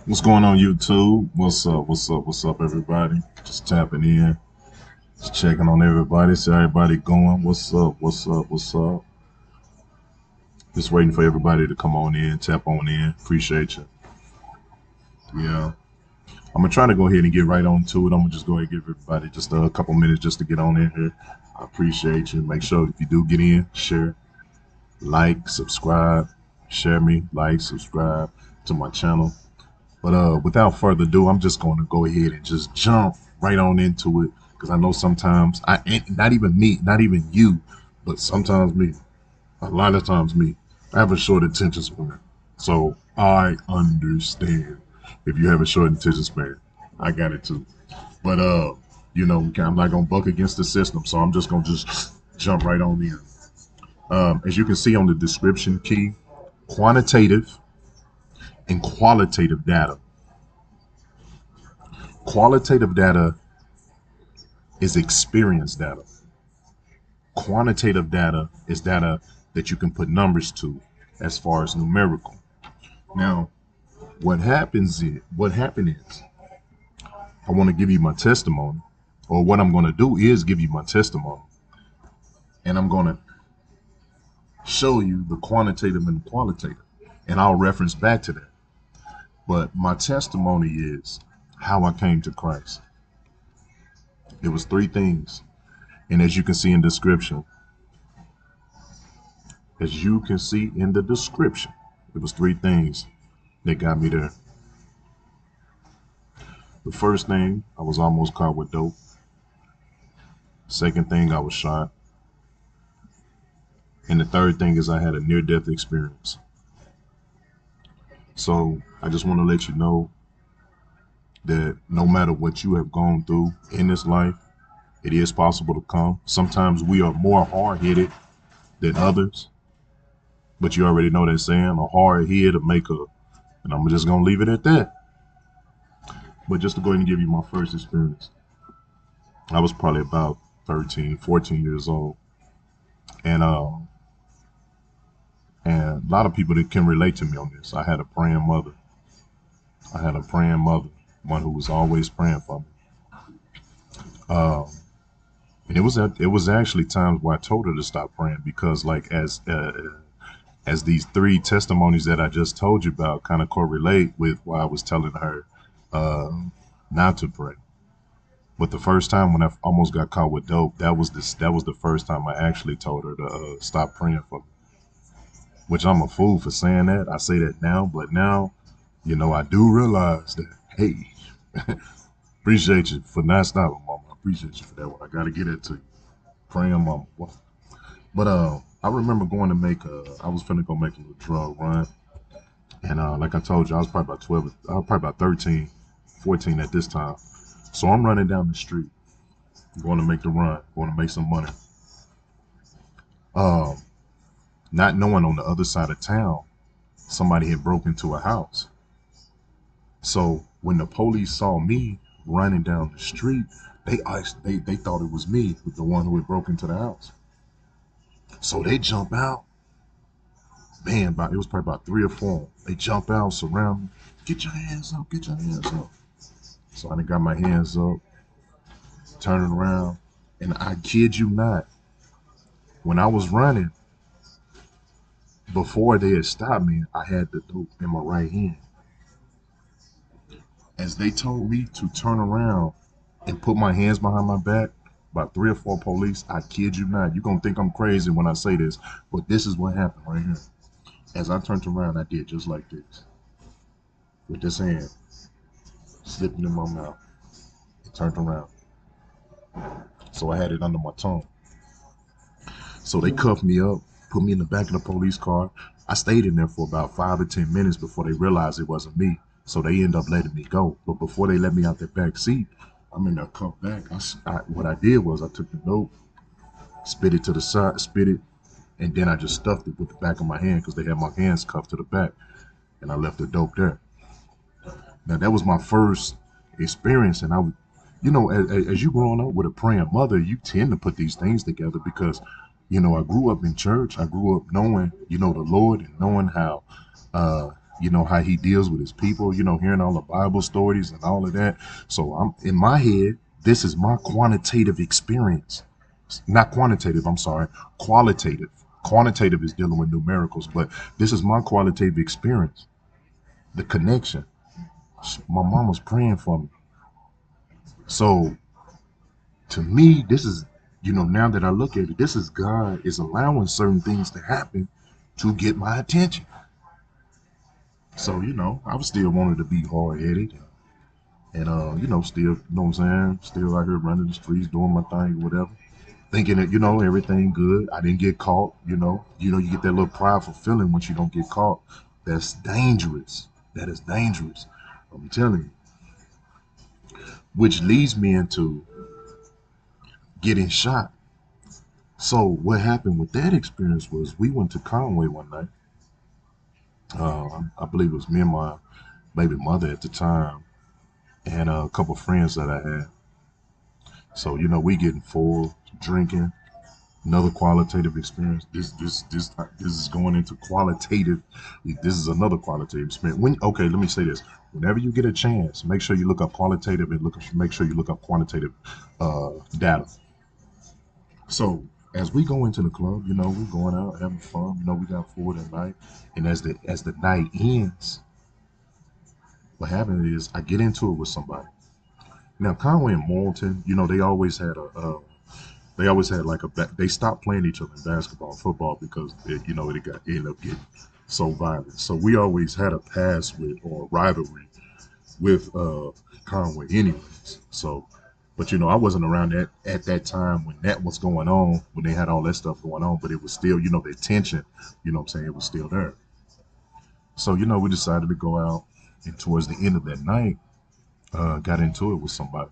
What's going on, YouTube? What's up? What's up? What's up, everybody? Just tapping in, just checking on everybody. See how everybody going. What's up? What's up? What's up? Just waiting for everybody to come on in, tap on in. Appreciate you. Yeah, I'm gonna try to go ahead and get right on to it. I'm gonna just go ahead and give everybody just a couple minutes just to get on in here. I appreciate you. Make sure if you do get in, share, like, subscribe, share me, like, subscribe to my channel. But without further ado, I'm just going to go ahead and just jump right on into it because I know sometimes and not even me, not even you, but sometimes me, a lot of times me, I have a short attention span. So I understand if you have a short attention span. I got it too. But I'm not gonna buck against the system, so I'm just gonna just jump right on in. As you can see on the description key, quantitative and qualitative data. Qualitative data is experience data. Quantitative data is data that you can put numbers to as far as numerical. Now, what happened is I want to give you my testimony, or what I'm going to do is give you my testimony, and I'm going to show you the quantitative and the qualitative, and I'll reference back to that. But my testimony is how I came to Christ. It was three things, and as you can see in the description, it was three things that got me there. The first thing, I was almost caught with dope. Second thing, I was shot. And the third thing is I had a near death experience. So I just want to let you know that no matter what you have gone through in this life, it is possible to come. Sometimes we are more hard headed than others, but you already know that saying, a hard head to make a, and I'm just going to leave it at that. But just to go ahead and give you my first experience, I was probably about 13, 14 years old. And and a lot of people that can relate to me on this. I had a praying mother. I had a praying mother, one who was always praying for me. Um, and it was actually times where I told her to stop praying because, like, as these three testimonies that I just told you about kind of correlate with why I was telling her uh, not to pray. But the first time when I almost got caught with dope, that was the first time I actually told her to stop praying for me. Which I'm a fool for saying that. I say that now, but now, I do realize that. Hey, appreciate you for not stopping, mama. I appreciate you for that one. I gotta get it to you. Praying, mama. But I remember going to I was finna go make a little drug run, and like I told you, I was probably about 12. I was probably about 13, 14 at this time. So I'm running down the street, going to make the run, going to make some money. Um, Not knowing on the other side of town, somebody had broke into a house. So when the police saw me running down the street, they thought it was me, the one who had broken into the house. So they jump out. Man, it was probably about three or four. They jump out, surround me. Get your hands up, get your hands up. So I done got my hands up, turning around, and I kid you not, when I was running, before they had stopped me, I had the dope in my right hand. As they told me to turn around and put my hands behind my back, about three or four police, I kid you not. You're going to think I'm crazy when I say this, but this is what happened right here. As I turned around, I did just like this. With this hand slipping in my mouth. It turned around. So I had it under my tongue. So they cuffed me up, put me in the back of the police car. I stayed in there for about 5 or 10 minutes before they realized it wasn't me. So they ended up letting me go. But before they let me out the back seat, I'm in there cuffed back. What I did was I took the dope, spit it to the side, spit it, and then I just stuffed it with the back of my hand because they had my hands cuffed to the back, and I left the dope there. Now that was my first experience, and as you growing up with a praying mother, you tend to put these things together because, I grew up in church. I grew up knowing, the Lord and knowing how You know how he deals with his people. You know, hearing all the Bible stories and all of that. So I'm in my head. This is my quantitative experience, not quantitative. I'm sorry, qualitative. Quantitative is dealing with numericals, but this is my qualitative experience. The connection. My mom was praying for me. So to me, this is, now that I look at it, this is God is allowing certain things to happen to get my attention. So, I was still wanted to be hard headed and, still, what I'm saying? Still out here running the streets, doing my thing, whatever. Thinking that, everything good. I didn't get caught, you get that little prideful feeling once you don't get caught. That's dangerous. That is dangerous. I'm telling you. Which leads me into getting shot. So what happened with that experience was we went to Conway one night. I believe it was me and my baby mother at the time, and a couple friends that I had. So we getting full, drinking. Another qualitative experience. This is going into qualitative. This is another qualitative experience. Okay, let me say this. Whenever you get a chance, make sure you look up qualitative and make sure you look up quantitative data. So as we go into the club, we're going out having fun. We got forward at night, and as the night ends, what happens is I get into it with somebody. Now Conway and Morrilton, they always had like they stopped playing each other in basketball and football because it ended up getting so violent. So we always had a pass with or rivalry with Conway anyways. So but I wasn't around at that time when that was going on, when they had all that stuff going on, but it was still, the tension, what I'm saying, it was still there. So, we decided to go out and towards the end of that night, got into it with somebody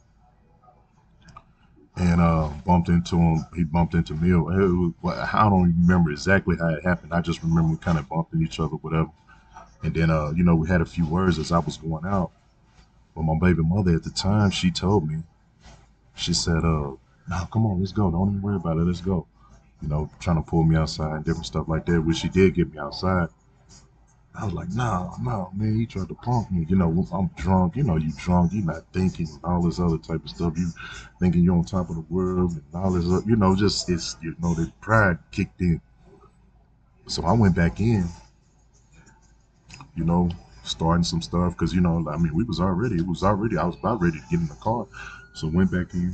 and bumped into him. He bumped into me. I don't even remember exactly how it happened. I just remember we kind of bumped into each other, whatever. And then, we had a few words as I was going out. But my baby mother at the time, she told me, she said, "No, come on, let's go. Don't even worry about it. Let's go." Trying to pull me outside and different stuff like that, which she did get me outside. I was like, "No, no, man, he tried to punk me. I'm drunk. You drunk. You not thinking and all this other type of stuff. You thinking you're on top of the world and all this, just it's, the pride kicked in. So I went back in, you know, starting some stuff because, I mean, I was about ready to get in the car. So went back in,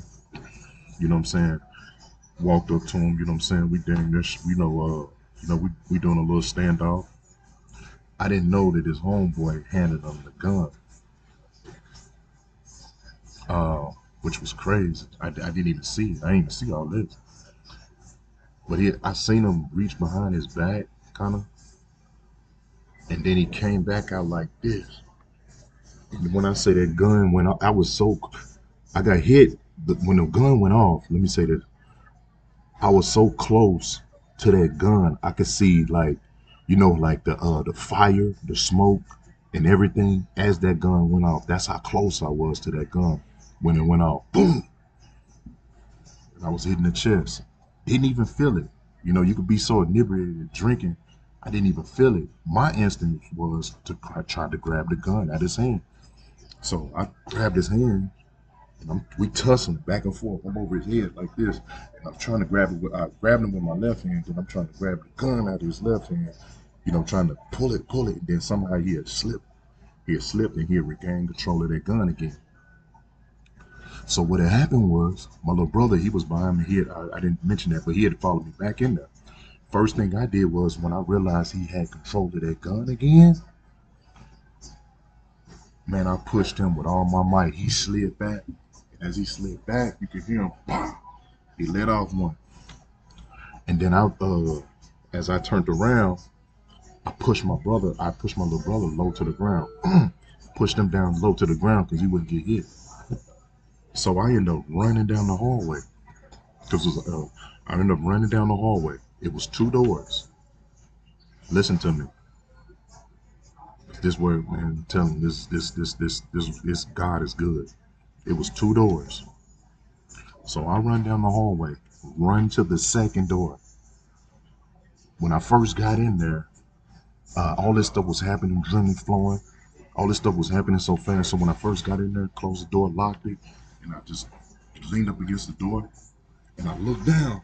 you know what I'm saying? Walked up to him, you know what I'm saying? We dang this, we doing a little standoff. I didn't know that his homeboy handed him the gun, which was crazy. I didn't even see it. I didn't even see all this. But I seen him reach behind his back, kind of, and then he came back out like this. And when I say that gun went off, I got hit. But when the gun went off, let me say this, I was so close to that gun, I could see like, like the fire, the smoke, and everything as that gun went off. That's how close I was to that gun when it went off. Boom! And I was hitting the chest. Didn't even feel it. You could be so inebriated drinking. I didn't even feel it. My instinct was to try to grab the gun out his hand. So I grabbed his hand and we tussling back and forth. I'm over his head like this, and I'm trying to grab it. I grabbed him with my left hand, and I'm trying to grab the gun out of his left hand. Trying to pull it, and then somehow he had slipped. He had slipped, and he had regained control of that gun again. So what had happened was my little brother, he was behind me. I didn't mention that, but he had followed me back in there. First thing I did was when I realized he had control of that gun again, man, I pushed him with all my might. He slid back. And as he slid back, you could hear him. Pop! He let off one. And then as I turned around, I pushed my little brother low to the ground. Pushed him down low to the ground because he wouldn't get hit. So I ended up running down the hallway. I ended up running down the hallway. It was two doors. Listen to me. This word, man, I'm telling you, this God is good. It was two doors. So I run down the hallway, run to the second door. When I first got in there, All this stuff was happening, adrenaline flowing. All this stuff was happening so fast. So when I first got in there, closed the door, locked it, and I just leaned up against the door, and I looked down.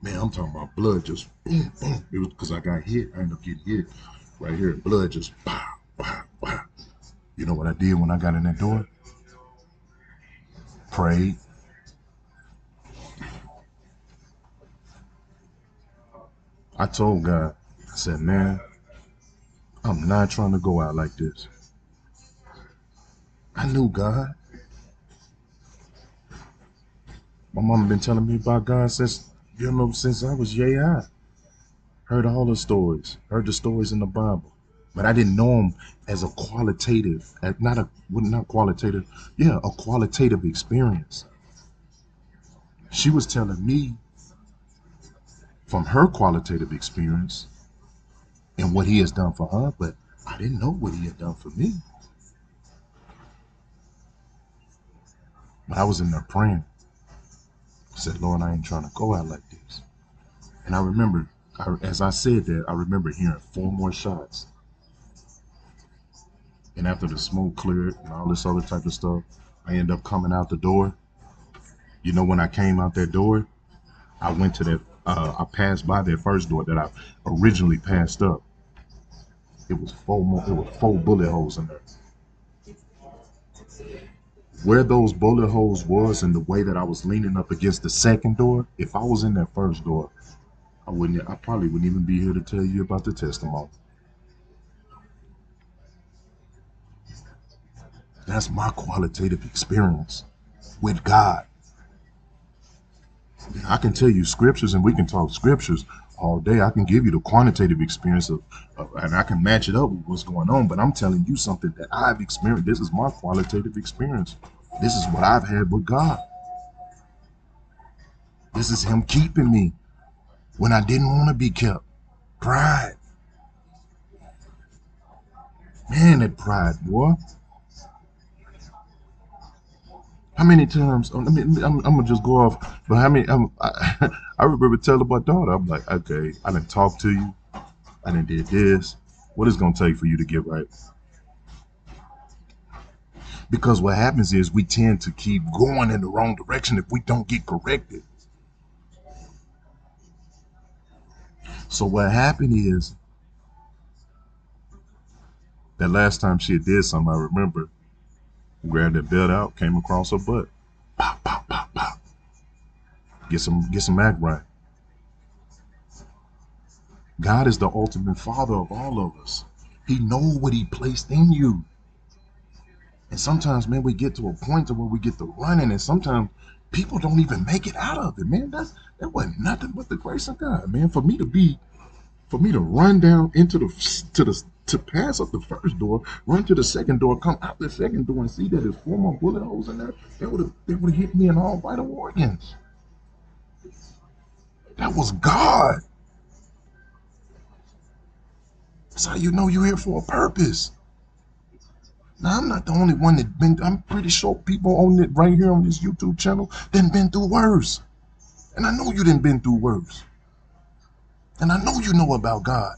Man, I'm talking about blood just boom, boom. It was because I got hit. I ended up getting hit right here. Blood just pow, pow, pow. You know what I did when I got in that door? Prayed. I told God, I said, man, I'm not trying to go out like this. I knew God. My mama been telling me about God since, since I was yay high. Heard all the stories, heard the stories in the Bible, but I didn't know them as a qualitative, not qualitative, yeah, a qualitative experience. She was telling me from her qualitative experience and what he has done for her, but I didn't know what he had done for me. But I was in there praying. I said, Lord, I ain't trying to go out like this. And I remember, as I said that, I remember hearing 4 more shots. And after the smoke cleared and all this other type of stuff, I ended up coming out the door. You know, when I came out that door, I went to that, I passed by that first door that I originally passed up. It was 4 bullet holes in there. Where those bullet holes was and the way that I was leaning up against the second door, if I was in that first door, I probably wouldn't even be here to tell you about the testimony. That's my qualitative experience with God. I can tell you scriptures and we can talk scriptures all day. I can give you the quantitative experience and I can match it up with what's going on, but I'm telling you something that I've experienced. This is my qualitative experience. This is what I've had with God. This is him keeping me when I didn't want to be kept. Pride. Man, that pride, boy. How many times? I'm gonna just go off. But how many? I remember telling my daughter, I'm like, okay, I didn't talk to you. I didn't did this. What is it gonna take for you to get right? Because what happens is we tend to keep going in the wrong direction if we don't get corrected. So what happened is that last time she did something, I remember, grabbed that belt out, came across her butt. Pop, pop, pop, pop. Get some act right. God is the ultimate father of all of us. He knows what he placed in you. And sometimes, man, we get to a point to where we get to running, and sometimes people don't even make it out of it, man. That wasn't nothing but the grace of God, man. For me to run down into to pass up the first door, run to the second door, come out the second door, and see that there's 4 more bullet holes in there, they would have hit me in all vital organs. That was God. That's how you know you're here for a purpose. Now, I'm not the only one I'm pretty sure people on it right here on this YouTube channel done been through worse. And I know you done been through worse. And I know you know about God.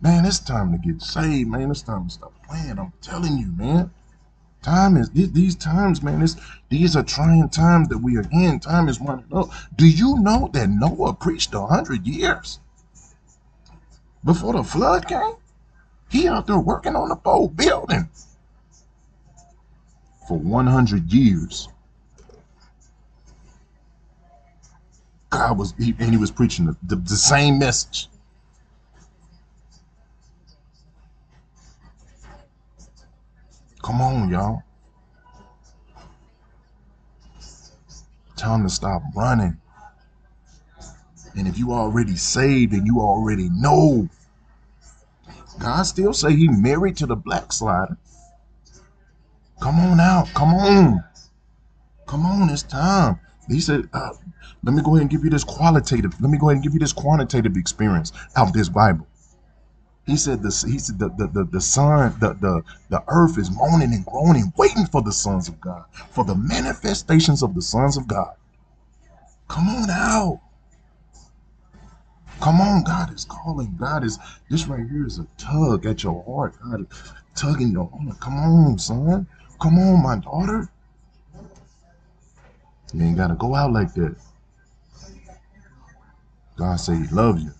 Man, it's time to get saved, man. It's time to stop playing. I'm telling you, man. These times, man, these are trying times that we are in. Time is running up. Do you know that Noah preached 100 years before the flood came? He out there working on the boat building for 100 years. He was preaching the same message. Come on, y'all. Time to stop running. And if you already saved and you already know, God still say he married to the black slider. Come on out. Come on. Come on, it's time. He said, let me go ahead and give you this qualitative. Let me go ahead and give you this quantitative experience out of this Bible. He said the sun, the earth is moaning and groaning, waiting for the sons of God, for the manifestations of the sons of God. Come on out. Come on, God is calling. God is, this right here is a tug at your heart. God is tugging your heart. Come on, son. Come on, my daughter. You ain't gotta go out like that. God say He loves you.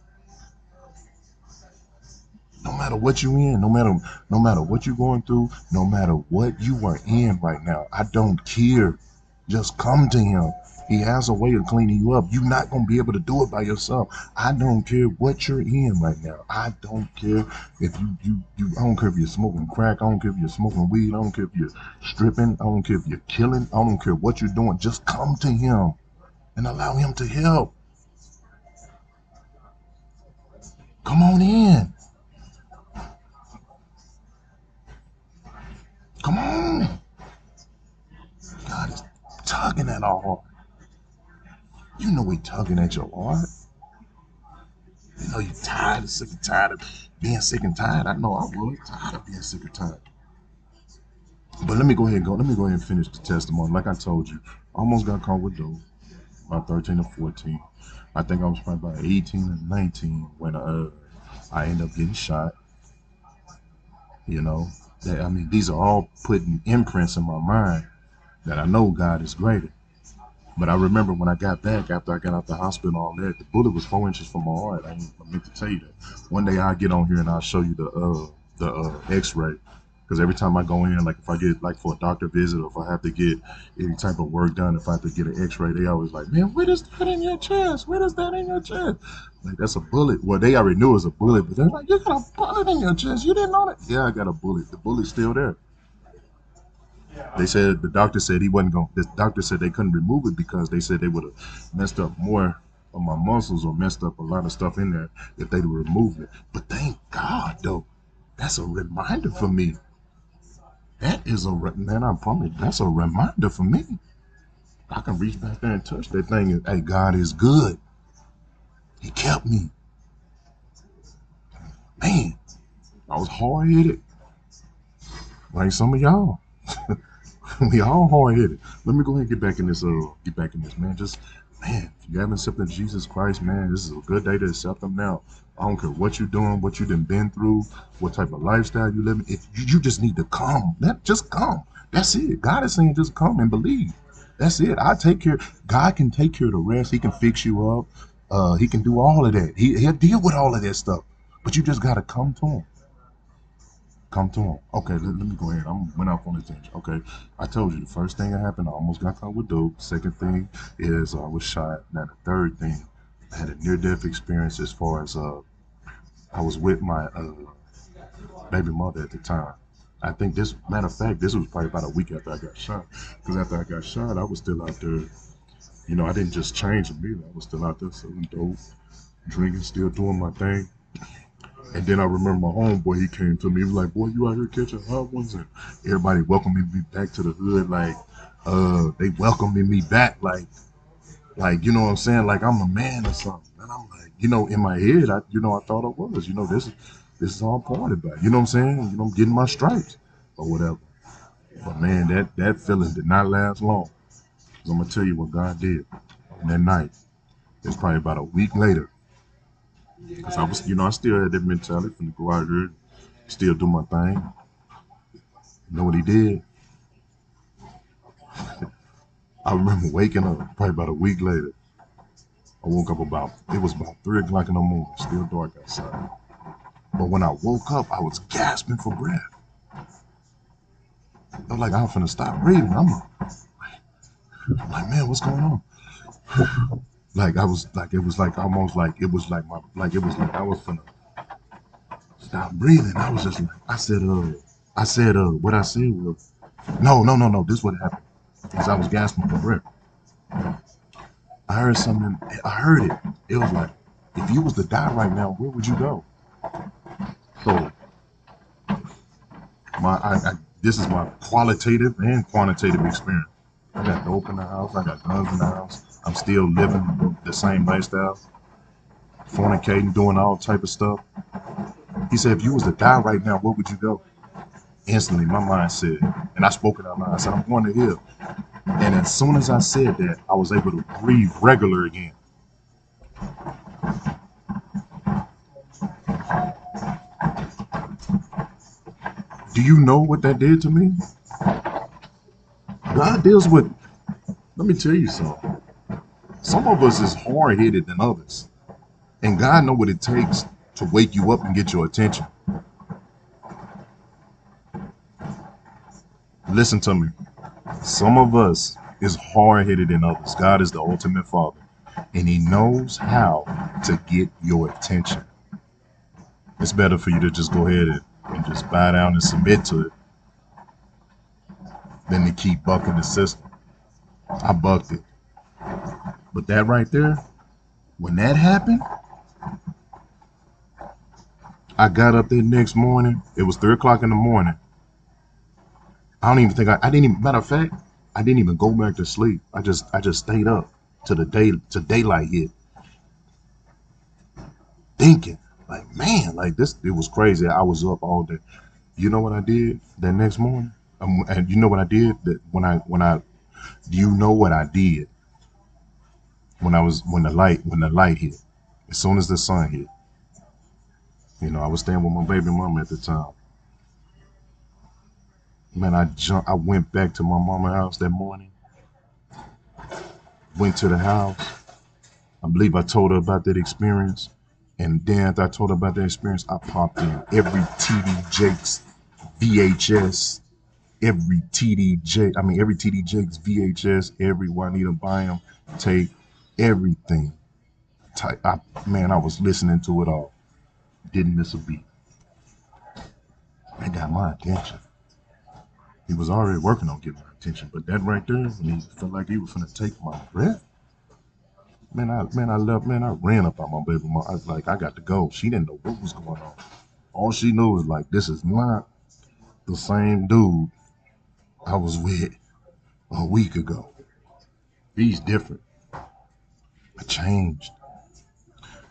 No matter what you in, no matter what you're going through, no matter what you are in right now, I don't care. Just come to Him. He has a way of cleaning you up. You're not gonna be able to do it by yourself. I don't care what you're in right now. I don't care if you I don't care if you're smoking crack. I don't care if you're smoking weed. I don't care if you're stripping. I don't care if you're killing. I don't care what you're doing. Just come to Him and allow Him to help. Come on in. Come on. God is tugging at our heart. You know He tugging at your heart. You know you're tired, sick and tired of being sick and tired. I know I was tired of being sick and tired. But let me go ahead and go. Let me go ahead and finish the testimony. Like I told you, I almost got caught with dope, about 13 or 14. I think I was probably about 18 or 19 when I ended up getting shot. You know, I mean, these are all putting imprints in my mind that I know God is greater. But I remember when I got back after I got out the hospital and all that, the bullet was 4 inches from my heart. I meant to tell you that. One day I'll get on here and I'll show you the X-ray. Because every time I go in, like if I get like for a doctor visit or if I have to get any type of work done, if I have to get an X-ray, they always like, man, what is that in your chest? What is that in your chest? Like that's a bullet. Well, they already knew it was a bullet, but they're like, you got a bullet in your chest. You didn't know that? Yeah, I got a bullet. The bullet's still there. They said the doctor said he wasn't going. The doctor said they couldn't remove it because they said they would have messed up more of my muscles or messed up a lot of stuff in there if they'd removed it. But thank God, though, that's a reminder for me. That is man. I promise that's a reminder for me. I can reach back there and touch that thing. And hey, God is good. He kept me. Man, I was hard headed, like some of y'all. We all hard headed. Let me go ahead and get back in this. Get back in this, man. Just, man, if you haven't accepted Jesus Christ, man, this is a good day to accept Him now. I don't care what you're doing, what you done been through, what type of lifestyle you living. If you just need to come, just come. That's it. God is saying, just come and believe. That's it. I take care. God can take care of the rest. He can fix you up. He can do all of that. He'll deal with all of that stuff. But you just gotta come to Him. Come to Him. Okay, let me go ahead. Went off on a tangent. Okay, I told you the first thing that happened, I almost got caught with dope. Second thing is I was shot. Now the third thing, I had a near-death experience as far as I was with my baby mother at the time. I think this, matter of fact, this was probably about a week after I got shot. Because after I got shot, I was still out there. You know, I didn't just change immediately. I was still out there selling dope, drinking, still doing my thing. And then I remember my homeboy, he came to me, he was like, boy, you out here catching hot ones? And everybody welcoming me back to the hood, like, they welcoming me back, like, you know what I'm saying? Like I'm a man or something. And I'm like, you know, in my head, I thought I was, this is all part of it. You know what I'm saying? You know, I'm getting my stripes or whatever. But man, that feeling did not last long. 'Cause I'm gonna tell you what God did on that night. It's probably about a week later. Because I was, I still had that mentality from to go out here, still do my thing. You know what he did? I remember waking up probably about a week later. I woke up it was about 3 o'clock in the morning, still dark outside. But when I woke up, I was gasping for breath. I was like, I'm finna stop breathing. I'm like, man, what's going on? Like I was like, it was like almost like it was like it was like I was finna stop breathing. I was just like, what I said was, no, this is what happened. Because I was gasping for breath. I heard something. I heard it. It was like, if you was to die right now, where would you go? So this is my qualitative and quantitative experience. I got dope in the house. I got guns in the house. I'm still living the same lifestyle, fornicating, doing all type of stuff. He said, if you was to die right now, where would you go? Instantly, my mind said, and I spoke it out loud. I said, I'm going to hell. And as soon as I said that, I was able to breathe regular again. Do you know what that did to me? God deals with, let me tell you something. Some of us is hard headed than others. And God know what it takes to wake you up and get your attention. Listen to me. Some of us is hard headed than others. God is the ultimate father. And he knows how to get your attention. It's better for you to just go ahead and just bow down and submit to it than to keep bucking the system. I bucked it. But that right there, when that happened, I got up there next morning. It was 3 o'clock in the morning. I don't even think I didn't even, matter of fact, I didn't even go back to sleep. I just stayed up to the day to daylight hit, thinking like, man, like this. It was crazy. I was up all day. You know what I did that next morning? And you know what I did that when I do you know what I did when the light hit? As soon as the sun hit, I was staying with my baby mama at the time. Man, I went back to my mama's house that morning. Went to the house. I believe I told her about that experience. And then after I told her about that experience, I popped in every TD Jakes VHS, every TD Jakes VHS, every Juanita Byam tape, everything. Man, I was listening to it all. Didn't miss a beat. It got my attention. He was already working on getting my attention, but that right there, when he felt like he was gonna take my breath, I ran up on my baby mom. I was like, I got to go. She didn't know what was going on. All she knew was like, this is not the same dude I was with a week ago. He's different. I changed.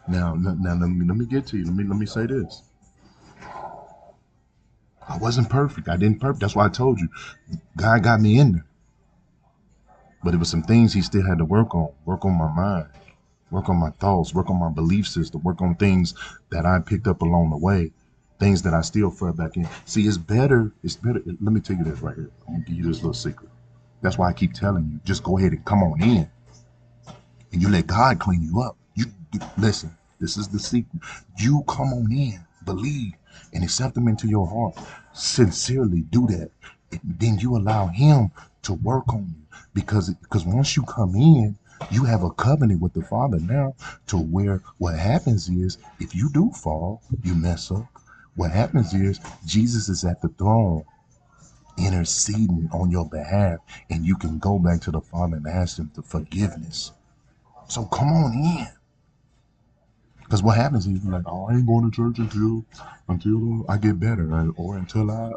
Now let me get to you. Let me say this. I wasn't perfect. I didn't perfect. That's why I told you. God got me in there. But it was some things he still had to work on my mind, work on my thoughts, work on my belief system, work on things that I picked up along the way, things that I still fell back in. See, it's better. Let me tell you this right here. I'm gonna give you this little secret. That's why I keep telling you, just go ahead and come on in and you let God clean you up. You listen, this is the secret. You come on in, believe, and accept him into your heart. Sincerely do that. And then you allow him to work on you. Because once you come in, you have a covenant with the Father now to where what happens is if you do fall, you mess up. What happens is Jesus is at the throne interceding on your behalf, and you can go back to the Father and ask him for forgiveness. So come on in. Because what happens is you're like, oh, I ain't going to church until I get better, right? Or until I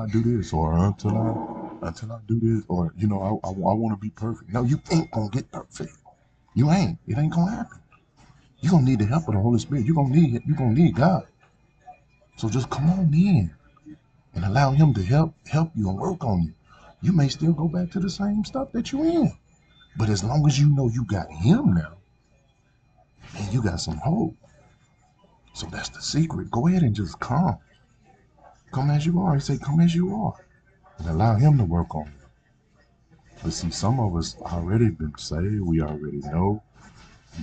do this, or until I do this, or I want to be perfect. No, you ain't gonna get perfect. You ain't. It ain't gonna happen. You're gonna need the help of the Holy Spirit. You're gonna need God. So just come on in and allow him to help you and work on you. You may still go back to the same stuff that you in. But as long as you know you got him now, and you got some hope. So that's the secret. Go ahead and just come. Come as you are. He said, come as you are. And allow him to work on you. But see, some of us already been saved. We already know.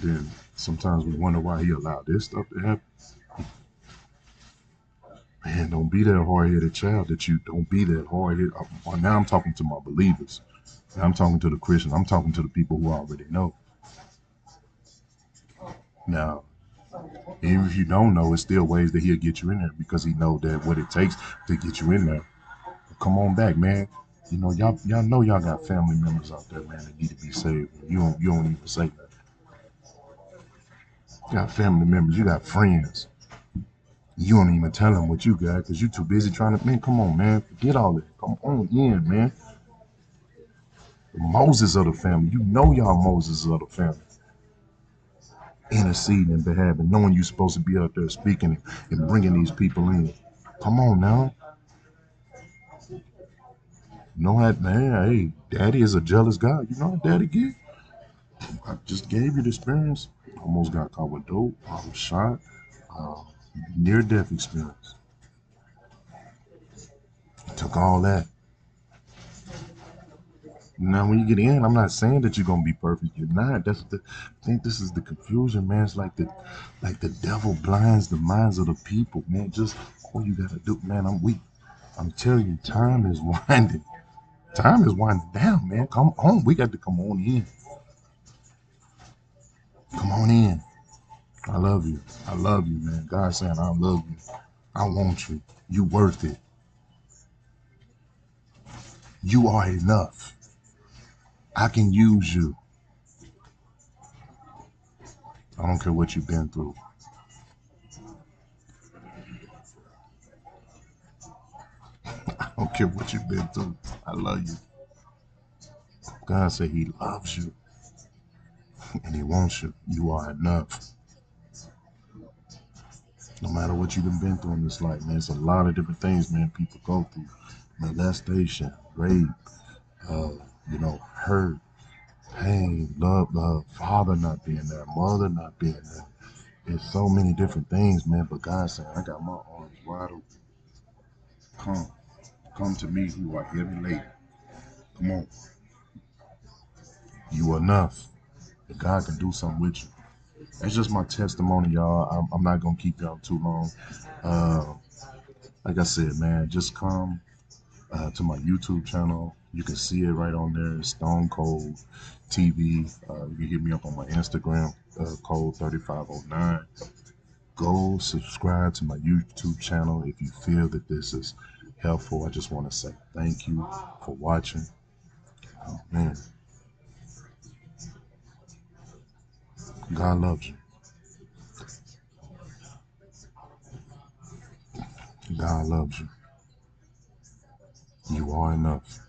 Then sometimes we wonder why he allowed this stuff to happen. Man, don't be that hard-headed child that you don't be that hard-headed. Now I'm talking to my believers. Now I'm talking to the Christians. I'm talking to the people who already know. Now, even if you don't know, it's still ways that he'll get you in there because he know that what it takes to get you in there. Come on back, man. Y'all know y'all got family members out there, man, that need to be saved. You don't even say that. You got family members, you got friends. You don't even tell them what you got because you too busy trying to. Man, come on, man. Forget all that. Come on in, man. The Moses of the family. You know y'all Moses of the family. Interceding and behalf, knowing you're supposed to be out there speaking and bringing these people in. Come on now. Know that, man. Hey, daddy is a jealous God. You know how daddy get? I just gave you the experience. Almost got caught with dope. I was shot. Uh, Near death experience. took all that. Now, when you get in, I'm not saying that you're gonna be perfect. You're not. That's the. I think this is the confusion, man. It's like the devil blinds the minds of the people, man. Just all you gotta do, man. I'm weak. I'm telling you, time is winding. Time is winding down, man. Come on, we got to come on in. Come on in. I love you. I love you, man. God saying I love you. I want you. You worth it. You are enough. I can use you. I don't care what you've been through. I don't care what you've been through. I love you. God said He loves you and He wants you. You are enough. No matter what you've been through in this life, man, it's a lot of different things, man, people go through. Molestation, rape, uh, hurt, pain, love, father not being there, mother not being there. It's so many different things, man. But God said, I got my arms wide open. Come, come to me who are heavy laden. Come on. You are enough. And God can do something with you. That's just my testimony, y'all. I'm not gonna keep y'all too long. Uh, like I said, man, just come to my YouTube channel. You can see it right on there. It's Stone Cold TV. You can hit me up on my Instagram, code 3509. Go subscribe to my YouTube channel if you feel that this is helpful. I just want to say thank you for watching. Oh, man, God loves you. God loves you. You are enough.